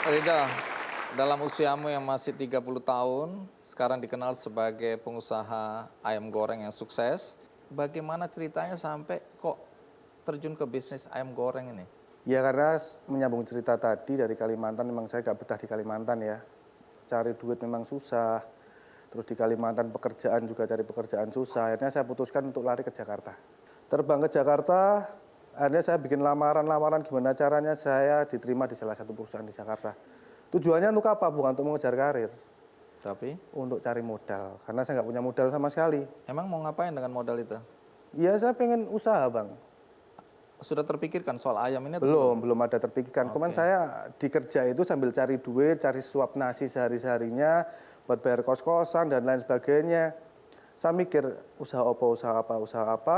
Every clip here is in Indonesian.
Rida, dalam usiamu yang masih 30 tahun, sekarang dikenal sebagai pengusaha ayam goreng yang sukses. Bagaimana ceritanya sampai kok terjun ke bisnis ayam goreng ini? Ya karena menyambung cerita tadi dari Kalimantan, memang saya gak betah di Kalimantan ya. Cari duit memang susah, terus di Kalimantan pekerjaan juga cari pekerjaan susah. Akhirnya saya putuskan untuk lari ke Jakarta. Terbang ke Jakarta, akhirnya saya bikin lamaran-lamaran gimana caranya saya diterima di salah satu perusahaan di Jakarta. Tujuannya untuk apa? Bukan untuk mengejar karir. Tapi? Untuk cari modal, karena saya nggak punya modal sama sekali. Emang mau ngapain dengan modal itu? Ya saya pengen usaha bang. Sudah terpikirkan soal ayam ini? Belum ada terpikirkan. Cuman saya dikerja itu sambil cari duit, cari suap nasi sehari-harinya, buat bayar kos-kosan dan lain sebagainya. Saya mikir usaha apa.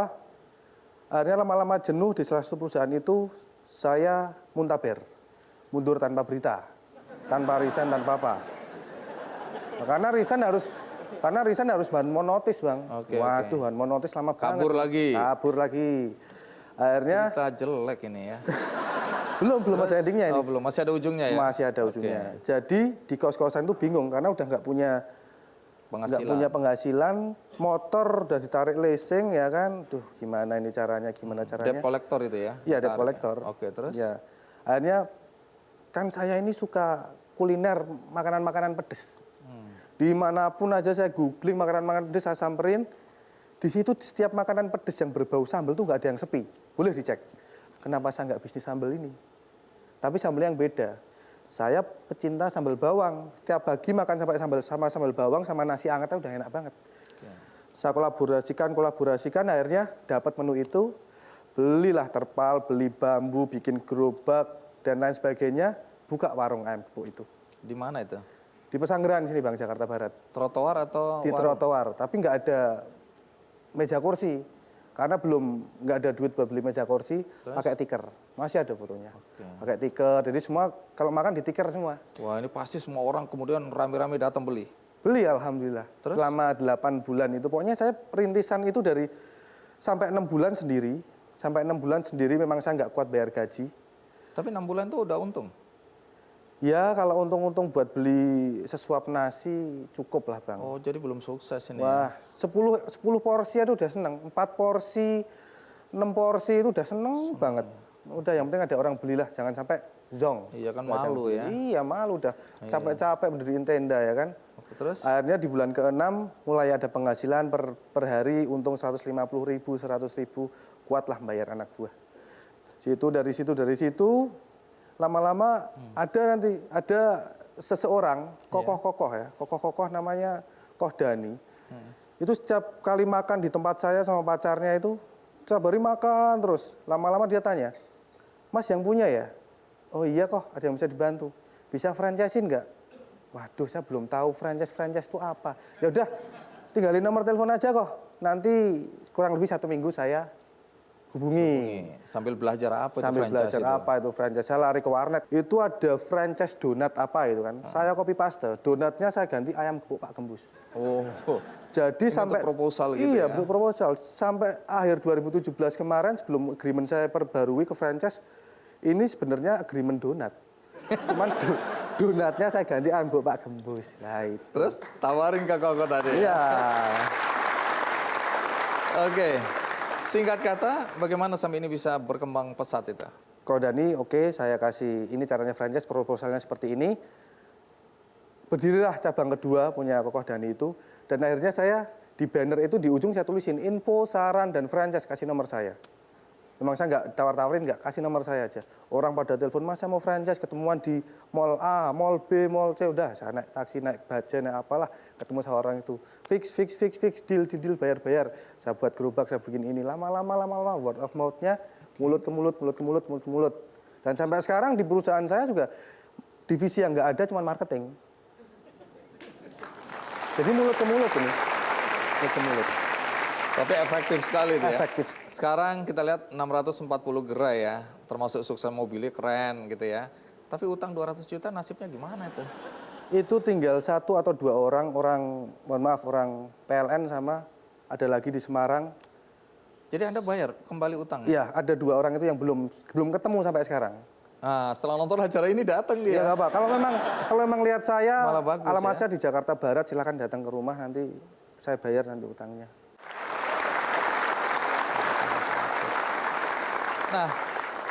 Akhirnya lama-lama jenuh di salah satu perusahaan itu, saya mundur tanpa berita, tanpa resign, tanpa apa. Nah, karena resign harus monotis bang. Waduh, monotis lama banget. Kabur lagi. Akhirnya cerita jelek ini ya. belum ada endingnya ini. Oh belum, masih ada ujungnya ya? Masih ada ujungnya. Jadi di kos-kosan itu bingung karena udah nggak punya penghasilan, motor udah ditarik leasing ya kan. Duh, gimana caranya? Debt collector itu ya? Iya, debt collector. Oke, terus? Ya. Akhirnya kan saya ini suka kuliner, makanan-makanan pedes. Dimanapun aja saya googling makanan-makanan pedes, saya samperin. Di situ setiap makanan pedes yang berbau sambal tuh nggak ada yang sepi. Boleh dicek. Kenapa saya nggak bisnis sambal ini? Tapi sambal yang beda. Saya pecinta sambal bawang. Setiap pagi makan sambal bawang sama nasi hangatnya udah enak banget. Saya kolaborasikan, akhirnya dapat menu itu. Belilah terpal, beli bambu, bikin gerobak, dan lain sebagainya. Buka warung ayam gepuk itu. Di mana itu? Di Pesanggerahan sini bang, Jakarta Barat. Trotoar atau di trotoar, tapi nggak ada meja kursi. Karena nggak ada duit buat beli meja kursi, pakai tiker. Masih ada fotonya. Pakai tiker, jadi semua kalau makan di tiker semua. Wah ini pasti semua orang kemudian rame-rame datang beli? Beli alhamdulillah. Terus? Selama 8 bulan itu, pokoknya saya perintisan itu sampai 6 bulan sendiri. Sampai 6 bulan sendiri memang saya nggak kuat bayar gaji. Tapi 6 bulan itu udah untung? Ya kalau untung-untung buat beli sesuap nasi cukup lah bang. Oh jadi belum sukses ini. Wah ya? 10 porsi aduh udah seneng. 4 porsi, 6 porsi itu udah seneng banget. Udah yang penting ada orang belilah, jangan sampai zong. Iya kan malu ya. Iya malu udah. Capek-capek berdiriin tenda ya kan. Oke, terus? Akhirnya di bulan ke-6 mulai ada penghasilan per hari untung 150.000, 100.000. Kuatlah bayar anak buah. Dari situ lama-lama ada seseorang kokoh namanya Koh Dani. Itu setiap kali makan di tempat saya sama pacarnya itu setiap hari makan terus. Lama-lama dia tanya, Mas yang punya ya? Oh iya kok, ada yang bisa dibantu. Bisa franchise-in nggak? Waduh, saya belum tahu franchise itu apa. Ya udah, tinggalin nomor telepon aja kok. Nanti kurang lebih 1 minggu saya hubungi. Sambil belajar apa itu franchise? Sambil belajar apa itu franchise. Saya lari ke warnet. Itu ada franchise donat apa itu kan. Saya copy paste. Donatnya saya ganti ayam gepuk Pak Gembus. Oh. Jadi sampai proposal gitu iya, ya. Iya, proposal. Sampai akhir 2017 kemarin sebelum agreement saya perbarui ke franchise, ini sebenarnya agreement donat. Cuman donatnya saya ganti ayam gepuk Pak Gembus. Nah, itu. Terus tawarin ke Koko tadi. Iya. Oke. Singkat kata, bagaimana sampai ini bisa berkembang pesat itu? Koh Dani, oke, saya kasih ini caranya franchise, proposalnya seperti ini. Berdirilah cabang kedua punya Koh Dani itu. Dan akhirnya saya di banner itu di ujung saya tulisin info, saran, dan franchise, kasih nomor saya. Memang saya nggak tawar-tawarin, nggak, kasih nomor saya aja. Orang pada telepon, Mas saya mau franchise, ketemuan di mall A, mall B, mall C. Udah, saya naik taksi, naik bajai, naik apalah. Ketemu sama orang itu. Fix, deal, bayar. Saya buat gerobak, saya bikin ini. Lama-lama, word of mouth-nya, mulut ke mulut. Dan sampai sekarang di perusahaan saya juga, divisi yang nggak ada cuma marketing. Jadi mulut ke mulut ini. Mulut ke mulut. Tapi efektif sekali itu ya. Efektif. Sekarang kita lihat 640 gerai ya, termasuk sukses mobilnya keren gitu ya. Tapi utang 200 juta nasibnya gimana itu? Itu tinggal 1 atau 2 orang orang PLN sama ada lagi di Semarang. Jadi Anda bayar kembali utang? Iya, ada 2 orang itu yang belum ketemu sampai sekarang. Nah, setelah nonton acara ini datang Iya dia. nggak apa. Kalau memang lihat saya, Malah bagus, alamat ya. saya di Jakarta Barat, silakan datang ke rumah nanti saya bayar nanti utangnya. Nah,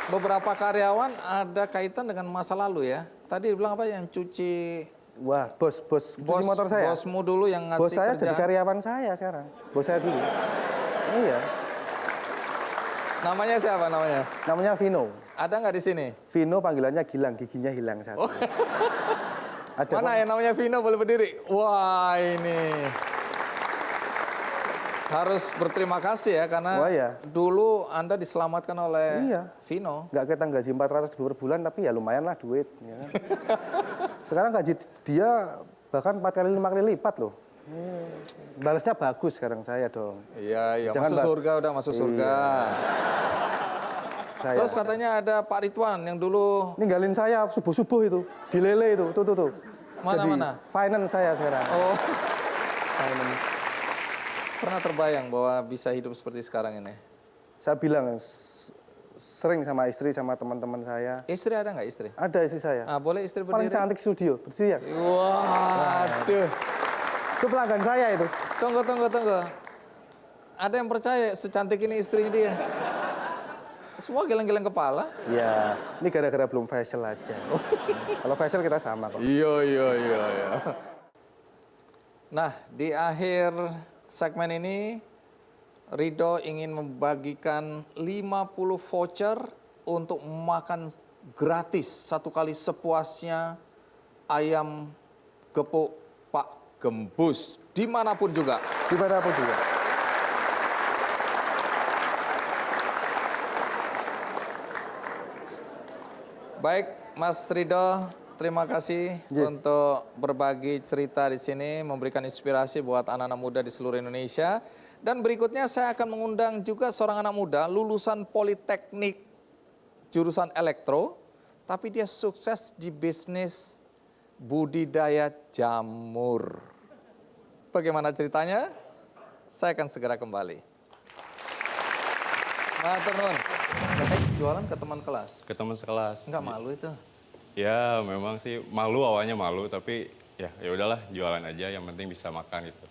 beberapa karyawan ada kaitan dengan masa lalu ya. Tadi bilang apa yang cuci Wah, bos cuci motor saya. bosmu dulu yang ngasih Bos saya jadi kerjaan. karyawan saya sekarang. Bos saya dulu. Iya. Namanya siapa namanya? Namanya Vino. Ada nggak di sini? Vino panggilannya Gilang, giginya hilang satu. Ada Mana yang namanya Vino boleh berdiri? Wah ini harus berterima kasih ya karena Wah, ya. dulu Anda diselamatkan oleh Iya. Vino. Nggak kita gaji 400 per bulan, tapi ya lumayan lah duit. Ya kan? Sekarang gaji dia bahkan 4 kali 5 kali lipat loh. Balasnya bagus sekarang saya dong. Iya, iya. Jangan, Masuk Mbak. surga udah masuk surga. Saya. Terus katanya ada Pak Ridwan yang dulu Ninggalin saya subuh-subuh itu, di Lele itu, tuh. Mana-mana? Jadi, finance saya sekarang. oh Finance. pernah terbayang bahwa bisa hidup seperti sekarang ini. Saya bilang sering sama istri, sama teman-teman saya. Istri ada nggak istri? Ada istri saya. Ah, boleh istri Paling berdiri? cantik studio, berdiri ya. Waduh. Itu pelanggan saya itu. Tunggu. Ada yang percaya secantik ini istrinya dia? Semua geleng-geleng kepala. Ya, ini gara-gara belum facial aja. Kalau facial kita sama kok. Iya. Nah, di akhir segmen ini, Ridho ingin membagikan 50 voucher untuk makan gratis satu kali sepuasnya ayam gepuk Pak Gembus, dimanapun juga. Dimanapun juga. Baik, Mas Ridho, terima kasih Ya. untuk berbagi cerita di sini, memberikan inspirasi buat anak-anak muda di seluruh Indonesia. Dan berikutnya saya akan mengundang juga seorang anak muda lulusan Politeknik jurusan elektro, tapi dia sukses di bisnis budidaya jamur. Bagaimana ceritanya? Saya akan segera kembali. Nah, teman-teman, jualan ke teman kelas. Ke teman sekelas. Enggak malu itu? Ya memang sih malu, awalnya malu, tapi ya udahlah jualan aja, yang penting bisa makan gitu.